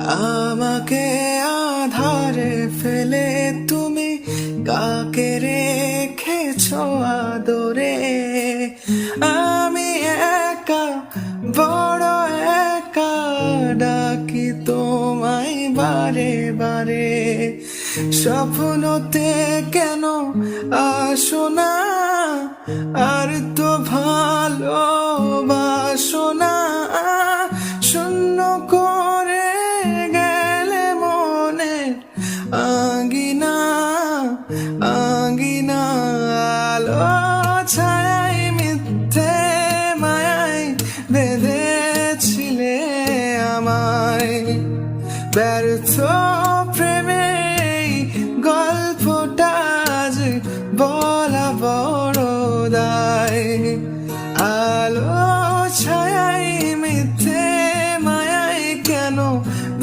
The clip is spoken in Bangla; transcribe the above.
আমাকে আধারে ফেলে তুমি কাকে রেখেছো আদরে। আমি একা, বড় একা, ডাকি তোমায় বারে বারে। স্বপ্নতে কেন আসো না, আর তো ভালোবাসো না। শূন্য করে গেলে মনে আঙ্গিনা আঙ্গিনা। আলো ছায়ায় মিথ্যে মায়ায় বেঁধেছিলে আমায়, ব্যর্থ